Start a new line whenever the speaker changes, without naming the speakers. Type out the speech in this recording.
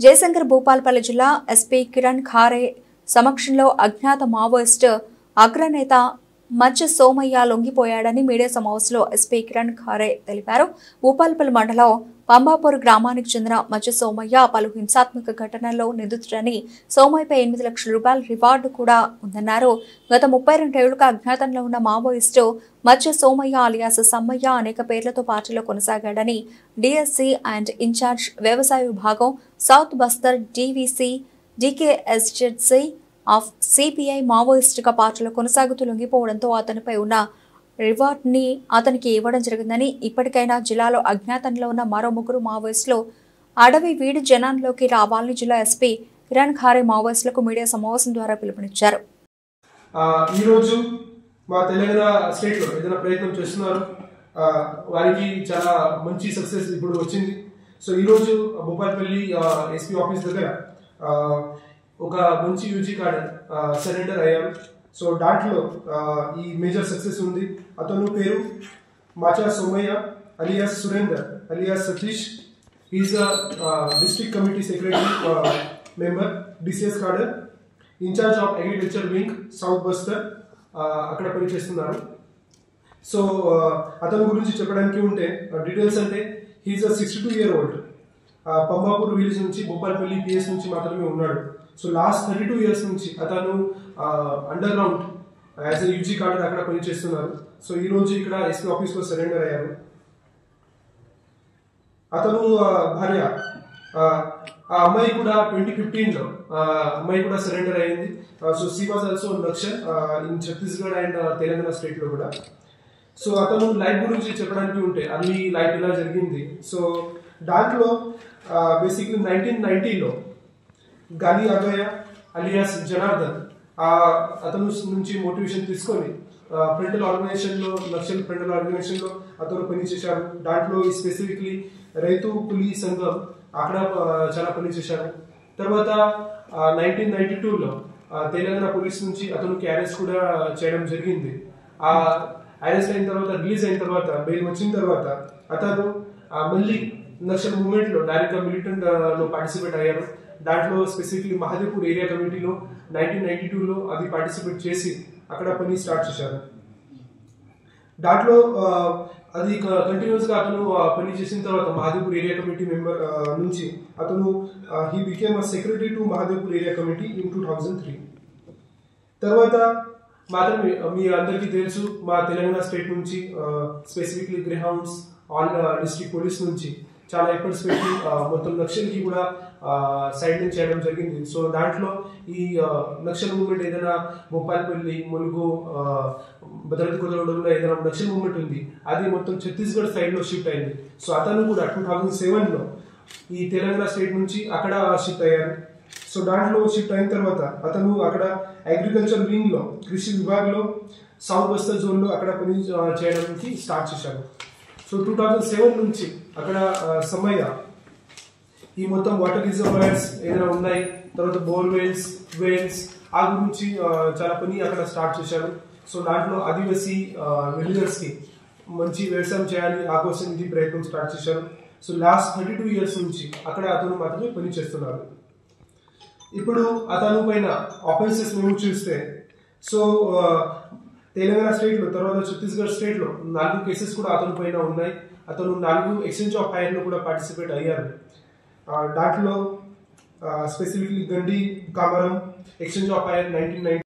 జయశంకర్ భూపాలపల్లి జిల్లా ఎస్పీ కిరణ్ ఖారే సమక్షంలో అజ్ఞాత మావోయిస్టు అగ్రనేత మచ్చ సోమయ్య లొంగిపోయాడని మీడియా సమావేశంలో ఎస్పీ కిరణ్ ఖారే తెలిపారు. భూపాలపల్లి మండలం పంబాపూర్ గ్రామానికి చెందిన మచ్చ సోమయ్య పలు హింసాత్మక ఘటనల్లో నిందితుడని, సోమయ్యపై 8 లక్షల రూపాయల రివార్డు కూడా ఉందన్నారు. గత 32 ఏళ్లుగా అజ్ఞాతంలో ఉన్న మావోయిస్టు మచ్చ సోమయ్య అలియాస్ సమ్మయ్య అనేక పేర్లతో పార్టీలో కొనసాగాడని, డిఎస్సీ అండ్ ఇన్ఛార్జ్ వ్యవసాయ విభాగం south Bastar DVC DKSZC of CPI మావోయిస్టుగా పార్టీలో కొనసాగుతూ లొంగిపోవడంతో అతనిపై ఉన్న రివార్డ్ని అతనికి ఇవ్వడం జరిగిందని, ఇప్పటికైనా జిల్లాలో అజ్ఞాతంలో ఉన్న మరో 3 మావోయిస్టులు అడవి వీడి జనాల్లోకి రావాలని జిల్లా ఎస్పీ కిరణ్ ఖారే మావోయిస్టులకు మీడియా సమావేశం ద్వారా పిలుపునిచ్చారు.
ఈరోజు మా తెలంగాణ స్టేట్లో ఏదైనా ప్రయత్నం చేస్తున్నారు, వారికి చాలా మంచి సక్సెస్ ఇప్పుడు వచ్చింది. సో ఈరోజు భూపాలపల్లి ఎస్పీ ఆఫీస్ దగ్గర ఒక మంచి యూజీ కార్డ్ సరెండర్ అయ్యారు. సో దాంట్లో ఈ మేజర్ సక్సెస్ ఉంది. అతను పేరు Macha Somaiah alias Surender alias Satish. Is district committee secretary member, DCS cadre, in charge of agriculture wing south Bastar, అక్కడ పనిచేస్తున్నారు. సో అతని గురించి చెప్పడానికి ఉంటే డీటెయిల్స్ అంటే he is 62 year old. Pambapur village నుంచి భూపాలపల్లి పిఎస్ నుంచి మాత్రమే ఉన్నాడు. సో లాస్ట్ 32 years నుంచి అతను underground as a UG cadre అక్కడ పనిచేస్తున్నారు. సో ఈ రోజు ఇక్కడ ఎస్పీ ఆఫీస్లో సరెండర్ అయ్యారు. అతను భార్య ఆ అమ్మాయి కూడా 2015లో అమ్మాయి కూడా సరెండర్ అయింది. So she was also Naxal in Chhattisgarh and Telangana state లో కూడా. సో అతను లైఫ్ గురించి చెప్పడానికి ఉంటే అన్ని లైఫ్ ఇలా జరిగింది. సో దాంట్లో బేసిక్లీ 1990లో గాలి ఆగయ అలియాస్ జనార్దన్ అతను నుంచి మోటివేషన్ తీసుకొని ఫ్రంటల్ ఆర్గనైజేషన్లో నక్సల్ ఫ్రంటల్ ఆర్గనైజేషన్లో అతను పనిచేశారు. దాంట్లో స్పెసిఫిక్లీ రైతు పులి సంఘం అక్కడ చాలా పనిచేశారు. తర్వాత 1992లో తెలంగాణ పోలీస్ నుంచి అతనికి అరెస్ట్ కూడా చేయడం జరిగింది. అరెస్ట్ అయిన తర్వాత రిలీజ్ అయిన తర్వాత బెయిల్ వచ్చిన తర్వాత అతను మళ్ళీ నక్సల్ మూవ్మెంట్ లో డైరెక్ట్ గా మిలిటెంట్ లో పార్టిసిపేట్ అయ్యారు. దాంట్లో స్పెసిఫిక్లీ మహదేవ్పూర్ ఏరియా కమిటీలో 1992లో అది పార్టిసిపేట్ చేసి అక్కడ పని స్టార్ట్ చేశారు. దాంట్లో అది కంటిన్యూస్ గా అతను పని చేసిన తర్వాత మహదేవ్పూర్ ఏరియా కమిటీ మెంబర్ నుంచి అతను he became secretary to Mahadevpur area committee in 2003. తర్వాత మాత్రమే మీ అందరికీ తెలుసు మా తెలంగాణ స్టేట్ నుంచి specifically Greyhounds all district police నుంచి చాలా ఎఫర్ట్స్ పెట్టి మొత్తం నక్సల్కి కూడా సైడ్లింగ్ చేయడం జరిగింది. సో దాంట్లో ఈ నక్సల్ మూవ్మెంట్ ఏదైనా భూపాలపల్లి, ములుగు, భద్రాద్రి కొత్తగూడెంలో ఏదైనా నక్సల్ మూవ్మెంట్ ఉంది అది మొత్తం ఛత్తీస్గఢ్ సైడ్లో షిఫ్ట్ అయింది. సో అతను కూడా 2007లో ఈ తెలంగాణ స్టేట్ నుంచి అక్కడ షిఫ్ట్ అయ్యారు. సో దాంట్లో షిఫ్ట్ అయిన తర్వాత అతను అక్కడ అగ్రికల్చర్ వింగ్ లో కృషి విభాగంలో సౌత్ బస్తర్ జోన్ లో అక్కడ పని చేయడానికి స్టార్ట్ చేశారు. సో 2007 నుంచి అక్కడ సమ్మయ్య ఈ మొత్తం వాటర్ రిజర్వాయర్స్ ఏదైనా ఉన్నాయి, తర్వాత బోర్వెల్స్, వెల్స్ ఆ గురించి చాలా పని అక్కడ స్టార్ట్ చేశారు. సో దాంట్లో ఆదివాసీ విలేజర్స్ కి మంచి వ్యవసాయం చేయాలి ఆ కోసం ఇది ప్రయత్నం స్టార్ట్ చేశారు. సో లాస్ట్ 32 years నుంచి అక్కడ అతను మాత్రమే పని చేస్తున్నారు. ఇప్పుడు అతను పైన ఆఫెన్సెస్ మేము చూస్తే సో తెలంగాణ స్టేట్ లో తర్వాత ఛత్తీస్గఢ్ స్టేట్ లో 4 కేసెస్ కూడా అతని పైన ఉన్నాయి. అతను 4 ఎక్స్చేంజ్ ఆఫ్ ఫైర్ లో కూడా పార్టిసిపేట్ అయ్యారు. దాంట్లో specifically Gandi కామరం exchange of fire 1990